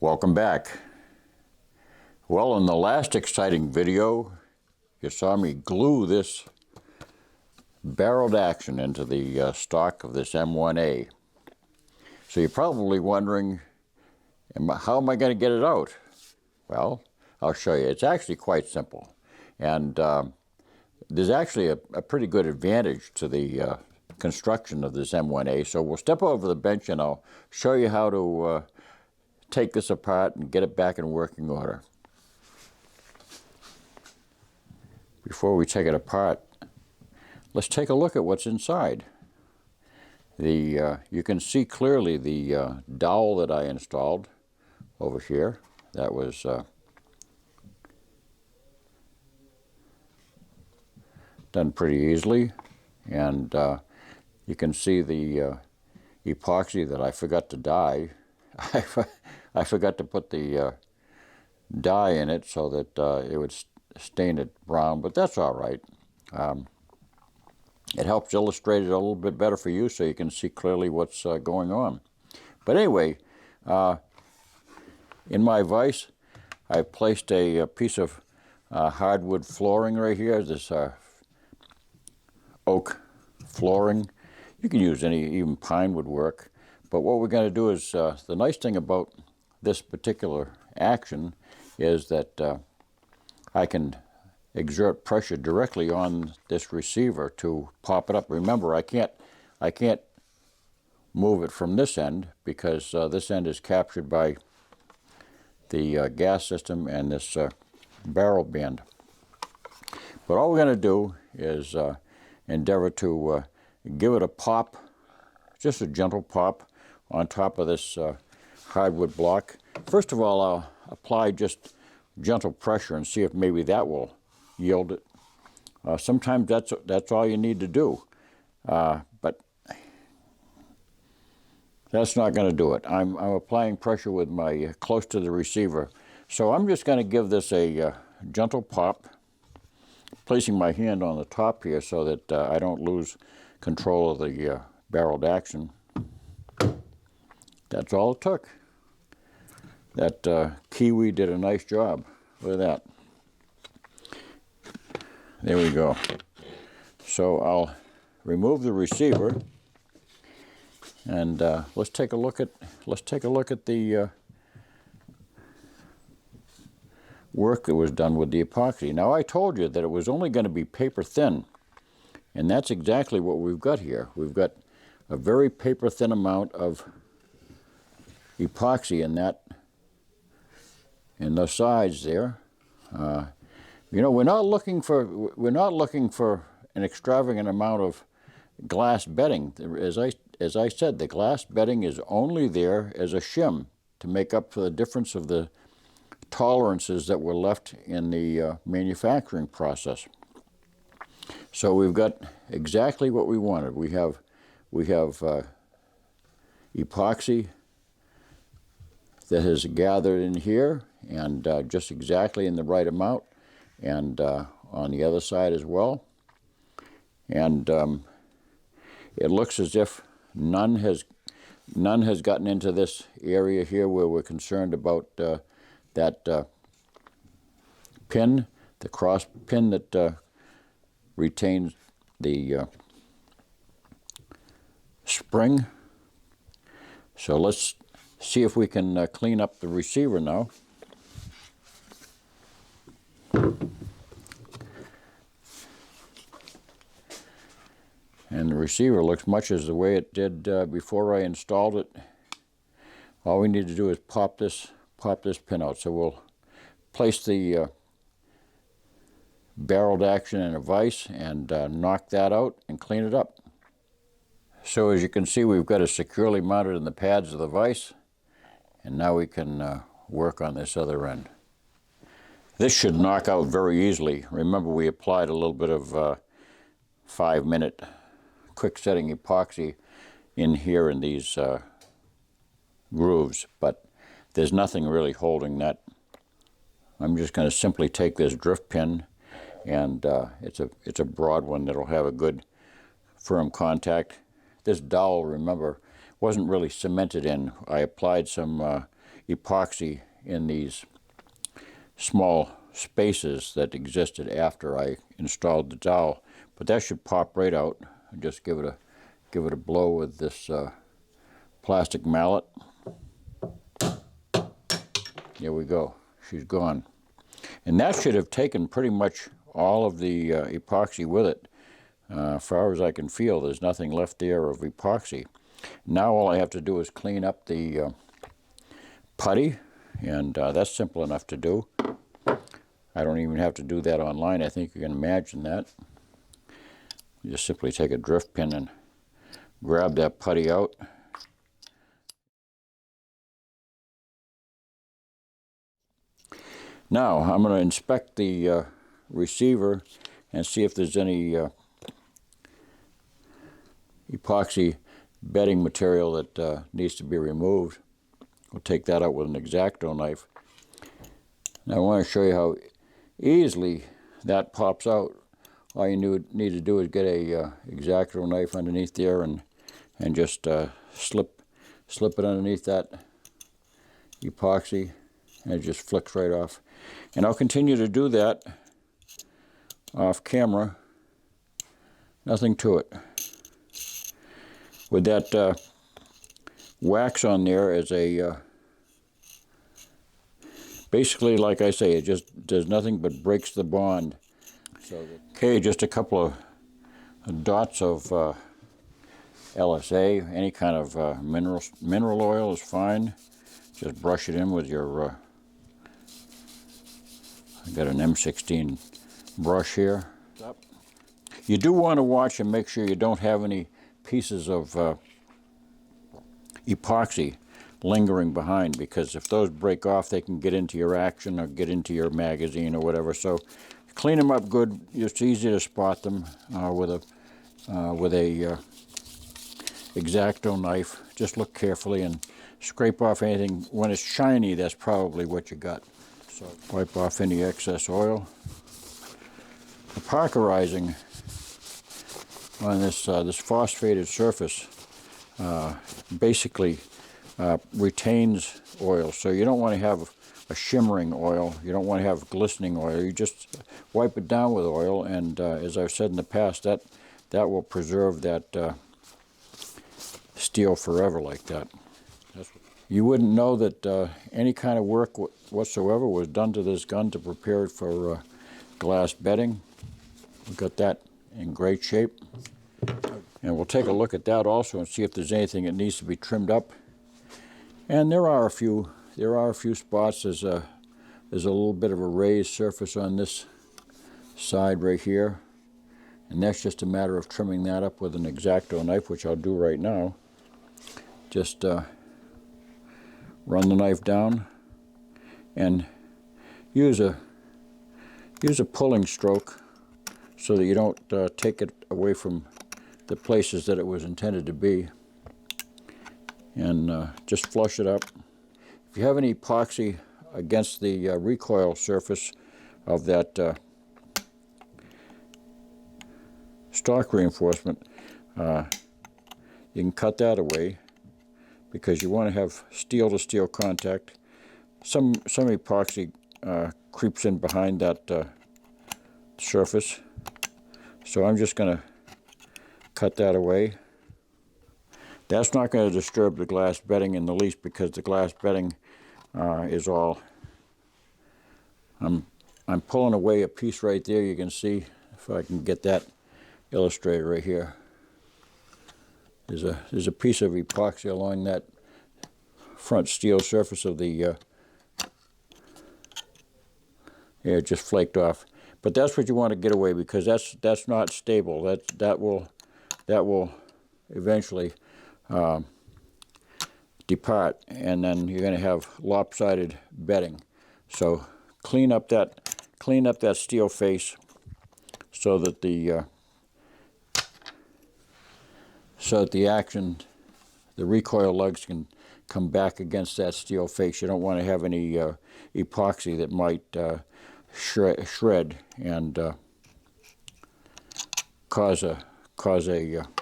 Welcome back. Well, in the last exciting video, you saw me glue this barreled action into the stock of this M1A. So you're probably wondering, how am I going to get it out? Well, I'll show you. It's actually quite simple. And there's actually a pretty good advantage to the construction of this M1A. So we'll step over the bench and I'll show you how to take this apart and get it back in working order. Before we take it apart, let's take a look at what's inside. You can see clearly the dowel that I installed over here. That was done pretty easily, and you can see the epoxy that I forgot to dye. I forgot to put the dye in it so that it would stain it brown, but that's all right. It helps illustrate it a little bit better for you so you can see clearly what's going on. But anyway, in my vise, I've placed a piece of hardwood flooring right here, this oak flooring. You can use even pine would work. But what we're going to do is, the nice thing about this particular action is that I can exert pressure directly on this receiver to pop it up. Remember, I can't move it from this end because this end is captured by the gas system and this barrel band. But all we're going to do is endeavor to give it a pop, just a gentle pop, on top of this hardwood block. First of all, I'll apply just gentle pressure and see if maybe that will yield it. Sometimes that's all you need to do, but that's not going to do it. I'm applying pressure with my close to the receiver, so I'm just going to give this a gentle pop, placing my hand on the top here so that I don't lose control of the barreled action. That's all it took. That Kiwi did a nice job. Look at that. There we go. So I'll remove the receiver, and let's take a look at the work that was done with the epoxy. Now, I told you that it was only going to be paper thin, and that's exactly what we've got here. We've got a very paper thin amount of epoxy in the sides there. You know, we're not looking for an extravagant amount of glass bedding. As I said, the glass bedding is only there as a shim to make up for the difference of the tolerances that were left in the manufacturing process. So we've got exactly what we wanted. We have epoxy that has gathered in here, and just exactly in the right amount, and on the other side as well. And it looks as if none has gotten into this area here where we're concerned about that pin, the cross pin that retains the spring. So let's see if we can clean up the receiver now. And the receiver looks much as the way it did before I installed it. All we need to do is pop this pin out. So we'll place the barreled action in a vise and knock that out and clean it up. So as you can see, we've got it securely mounted in the pads of the vise, and now we can work on this other end. This should knock out very easily. Remember, we applied a little bit of 5-minute quick setting epoxy in here in these grooves, but there's nothing really holding that. I'm just going to simply take this drift pin, and it's a broad one that'll have a good firm contact. This dowel, remember, wasn't really cemented in. I applied some epoxy in these small spaces that existed after I installed the dowel. But that should pop right out. Just give it a blow with this plastic mallet. There we go. She's gone. And that should have taken pretty much all of the epoxy with it. As far as I can feel, there's nothing left there of epoxy. Now all I have to do is clean up the putty, and that's simple enough to do. I don't even have to do that online. I think you can imagine that. You just simply take a drift pin and grab that putty out. Now I'm going to inspect the receiver and see if there's any epoxy bedding material that needs to be removed. We'll take that out with an X-Acto knife. Now I want to show you how easily that pops out. All you need to do is get a X-Acto knife underneath there and just slip it underneath that epoxy, and it just flicks right off. And I'll continue to do that off camera. Nothing to it. With that wax on there as a basically, like I say, it just does nothing but breaks the bond. Okay, just a couple of dots of LSA. Any kind of mineral oil is fine. Just brush it in with your I've got an M16 brush here. You do want to watch and make sure you don't have any pieces of epoxy lingering behind, because if those break off, they can get into your action or get into your magazine or whatever. So clean them up good. It's easy to spot them with a X-Acto knife. Just look carefully and scrape off anything. When it's shiny, that's probably what you got. So wipe off any excess oil. The parkerizing on this phosphated surface basically retains oil. So you don't want to have a shimmering oil. You don't want to have glistening oil. You just wipe it down with oil, and as I've said in the past, that will preserve that steel forever like that. You wouldn't know that any kind of work whatsoever was done to this gun to prepare it for glass bedding. We've got that in great shape. And we'll take a look at that also and see if there's anything that needs to be trimmed up. And there are a few spots. There's a little bit of a raised surface on this side right here. And that's just a matter of trimming that up with an X-Acto knife, which I'll do right now. Just run the knife down and use a pulling stroke so that you don't take it away from the places that it was intended to be, and just flush it up. If you have any epoxy against the recoil surface of that stock reinforcement, you can cut that away, because you want to have steel-to-steel contact. Some epoxy creeps in behind that surface, so I'm just going to cut that away. That's not going to disturb the glass bedding in the least, because the glass bedding is all. I'm pulling away a piece right there. You can see, if I can get that illustrated right here. There's a piece of epoxy along that front steel surface of the yeah, it just flaked off. But that's what you want to get away, because that's not stable. That will eventually depart, and then you're going to have lopsided bedding. So clean up that steel face so that the recoil lugs can come back against that steel face. You don't want to have any epoxy that might shred and cause a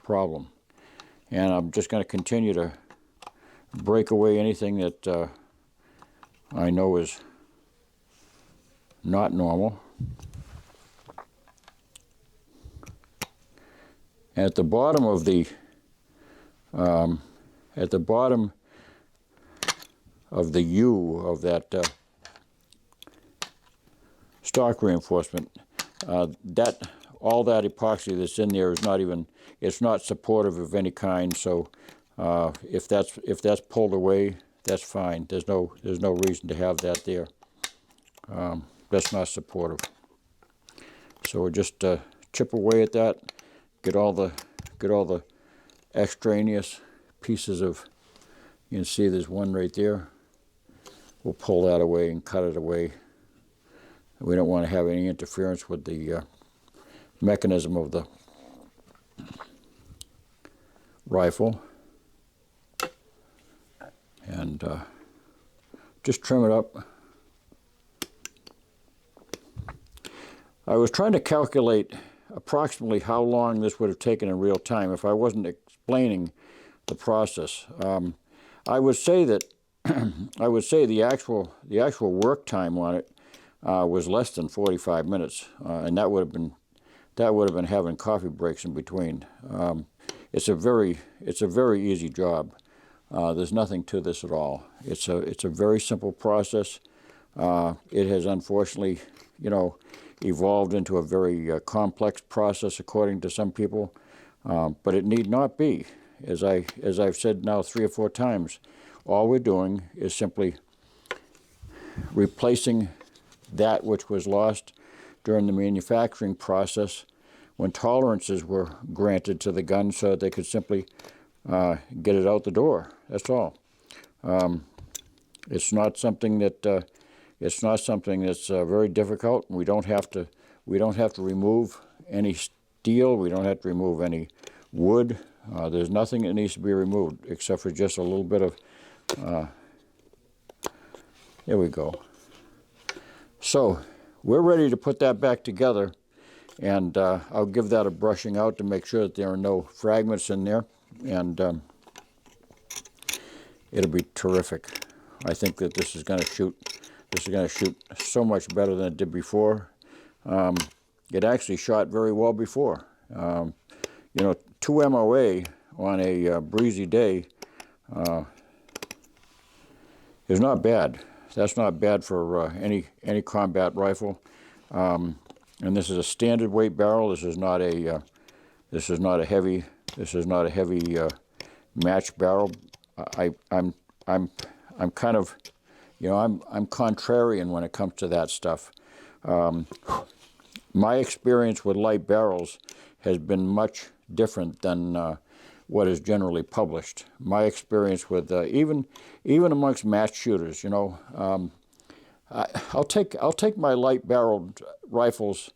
problem. And I'm just going to continue to break away anything that I know is not normal. At the bottom of the U of that stock reinforcement, all that epoxy that's in there is not even, it's not supportive of any kind. So if that's pulled away, that's fine. There's no reason to have that there. That's not supportive. So we'll just chip away at that. Get all the extraneous pieces of. You can see there's one right there. We'll pull that away and cut it away. We don't want to have any interference with the mechanism of the rifle. And just trim it up. I was trying to calculate approximately how long this would have taken in real time if I wasn't explaining the process. I would say that the actual work time on it was less than 45 minutes, and that would have been having coffee breaks in between. It's a very easy job. There's nothing to this at all. It's a very simple process. It has unfortunately, evolved into a very complex process according to some people, but it need not be. As I've said now 3 or 4 times, all we're doing is simply replacing that which was lost during the manufacturing process when tolerances were granted to the gun so that they could simply get it out the door. That's all. It's not something that that's very difficult. We don't have to remove any steel. We don't have to remove any wood. There's nothing that needs to be removed except for just a little bit of. There we go. So we're ready to put that back together, and I'll give that a brushing out to make sure that there are no fragments in there, and it'll be terrific. I think that this is going to shoot so much better than it did before. It actually shot very well before. 2 M1A on a breezy day is not bad. That's not bad for any combat rifle. And this is a standard weight barrel. This is not a heavy match barrel. I'm kind of, I'm contrarian when it comes to that stuff. My experience with light barrels has been much different than what is generally published. My experience with even amongst match shooters, I'll take my light barreled rifles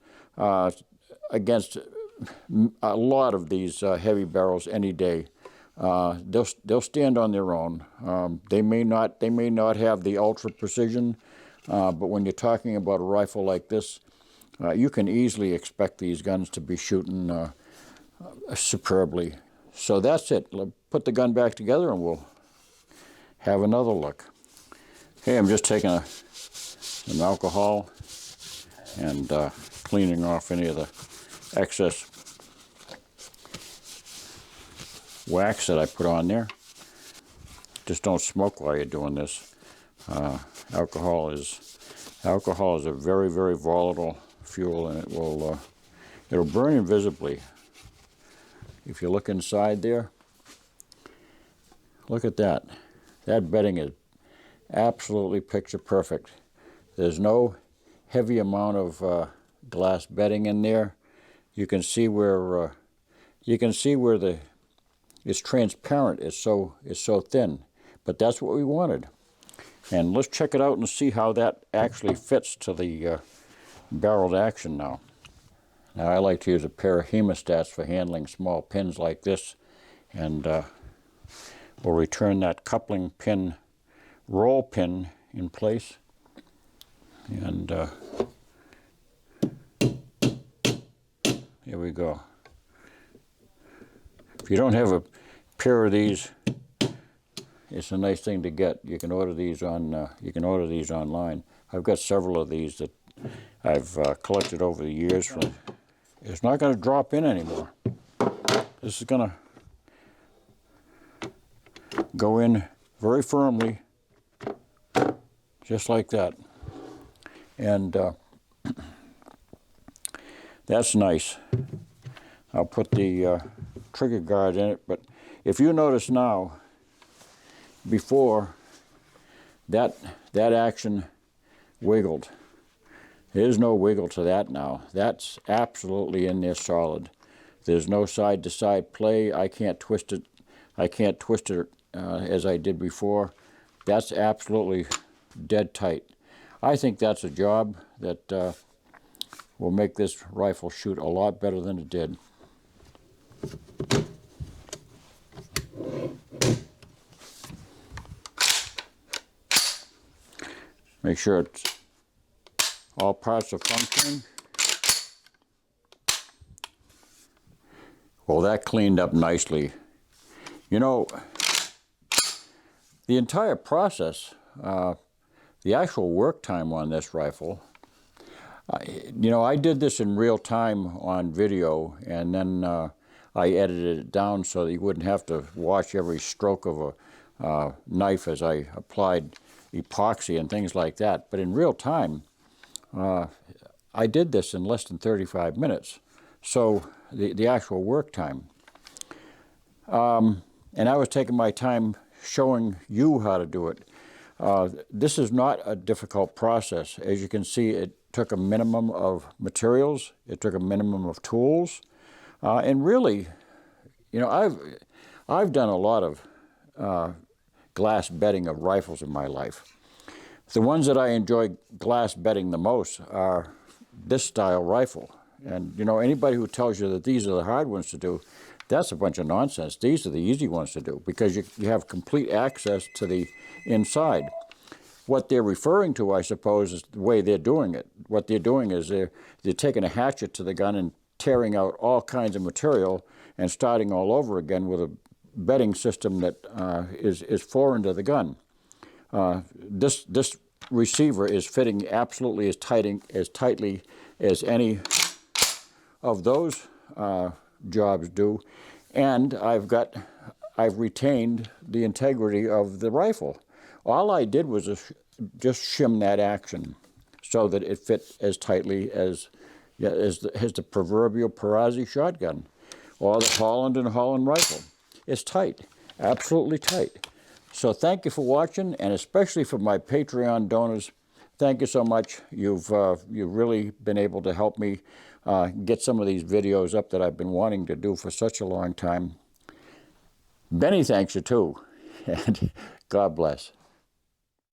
against a lot of these heavy barrels any day. They'll stand on their own. They may not have the ultra precision, but when you're talking about a rifle like this, you can easily expect these guns to be shooting superbly. So that's it. Put the gun back together and we'll have another look. Okay, I'm just taking some alcohol and cleaning off any of the excess wax that I put on there. Just don't smoke while you're doing this. Alcohol is a very, very volatile fuel, and it'll burn invisibly. If you look inside there, look at that. That bedding is absolutely picture perfect. There's no heavy amount of glass bedding in there. You can see where it's transparent. It's so thin, but that's what we wanted. And let's check it out and see how that actually fits to the barreled action now. Now I like to use a pair of hemostats for handling small pins like this, and we'll return that coupling pin, roll pin in place, and here we go. If you don't have a pair of these it's a nice thing to get. You can order these online. I've got several of these that I've collected over the years. From. It's not going to drop in anymore. This is going to go in very firmly, just like that. And that's nice. I'll put the trigger guard in it, but if you notice now, before that action wiggled. There's no wiggle to that now. That's absolutely in there solid. There's no side-to-side play. I can't twist it. I can't twist it as I did before. That's absolutely dead tight. I think that's a job that will make this rifle shoot a lot better than it did. Make sure it's all parts are functioning. Well, that cleaned up nicely. You know, the entire process, the actual work time on this rifle, you know, I did this in real time on video, and then I edited it down so that you wouldn't have to watch every stroke of a knife as I applied epoxy and things like that. But in real time, I did this in less than 35 minutes. So the actual work time. And I was taking my time showing you how to do it. This is not a difficult process. As you can see, it took a minimum of materials. It took a minimum of tools. And really, you know, I've done a lot of glass bedding of rifles in my life. The ones that I enjoy glass bedding the most are this style rifle. And, you know, anybody who tells you that these are the hard ones to do, that's a bunch of nonsense. These are the easy ones to do because you have complete access to the inside. What they're referring to, I suppose, is the way they're doing it. What they're doing is they're taking a hatchet to the gun and tearing out all kinds of material and starting all over again with a bedding system that is foreign to the gun. This receiver is fitting absolutely as tightly as any of those jobs do, and I've retained the integrity of the rifle. All I did was just shim that action so that it fit as tightly as the proverbial Perazzi shotgun or the Holland & Holland rifle. It's tight, absolutely tight. So thank you for watching, and especially for my Patreon donors. Thank you so much. You've really been able to help me get some of these videos up that I've been wanting to do for such a long time. Benny thanks you too, and God bless.